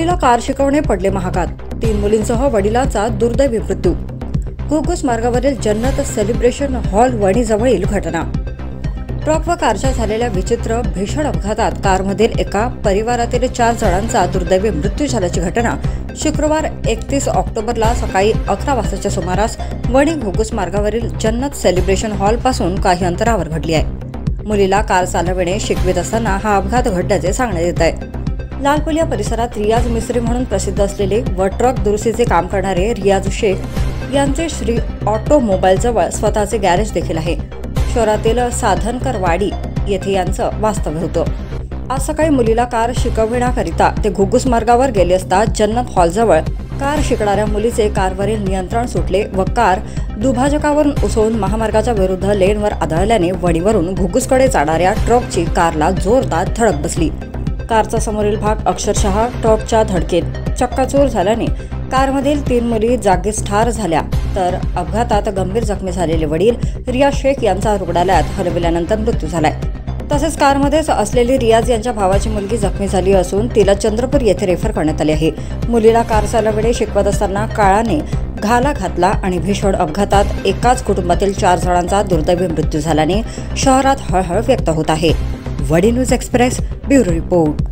मुलीला कार शिकवणे पडले महागात। 3 मुलींसह वडिलांचा दुर्दैवी मृत्यू। घुग्गुस मार्गावरील जन्नत सेलिब्रेशन हॉल वणीजवळील घटना। ट्रक व कारच्या झालेल्या विचित्र भीषण अपघातात कारमधील एका परिवारातील 4 जणांचा दुर्दैवी मृत्यू झाल्याची घटना शुक्रवार 31 ऑक्टोबरला सकाळी 11 वाजताच्या सुमारास वणी घुग्गुस मार्गावरील जन्नत सेलिब्रेशन हॉल पासून काही अंतरावर घडली आहे। मुलीला कार चालविणे शिकवित असताना हा अपघात घडल्याचे सांगण्यात येत आहे। लालपुलिया परिसरात रियाज मिस्त्री म्हणून प्रसिद्ध असलेले व ट्रक दुरुस्तीचे काम करणारे रियाज शेख यांचे श्री ऑटोमोबाईल जवळ स्वतःचे गॅरेज देखील आहे। शहरातील साधनकर वाडी येथे यांचं वास्तव्य होतं। आज सकाळी मुलीला कार शिकविण्याकरिता ते घुग्गुस मार्गावर गेले असता जन्नत हॉलजवळ कार शिकणाऱ्या मुलीचे कारवरील नियंत्रण सुटले व कार दुभाजकावरून उसळून महामार्गाच्या विरुद्ध लेनवर आदळल्याने वणीवरून घुग्गुसकडे जाणाऱ्या ट्रकची कारला जोरदार धडक बसली। कारचा समोरील भाग अक्षरशः ट्रकच्या धडकेत चक्काचूर झाल्याने कारमधील 3 मुली जागीच ठार झाल्या, तर अपघातात गंभीर जखमी झालेले वडील रियाज शेख यांचा रुग्णालयात हलविल्यानंतर मृत्यू झालाय। तसेच कारमध्येच असलेली रियाज यांच्या भावाची मुलगी जखमी झाली असून तिला चंद्रपूर येथे रेफर करण्यात आले आहे। मुलीला कार चालविणे शिकवत असताना काळाने घाला घातला आणि भीषण अपघातात एकाच कुटुंबातील 4 जणांचा दुर्दैवी मृत्यू झाल्याने शहरात हळहळ व्यक्त होत आहे। वडी न्यूज एक्सप्रेस ब्युरो रिपोर्ट।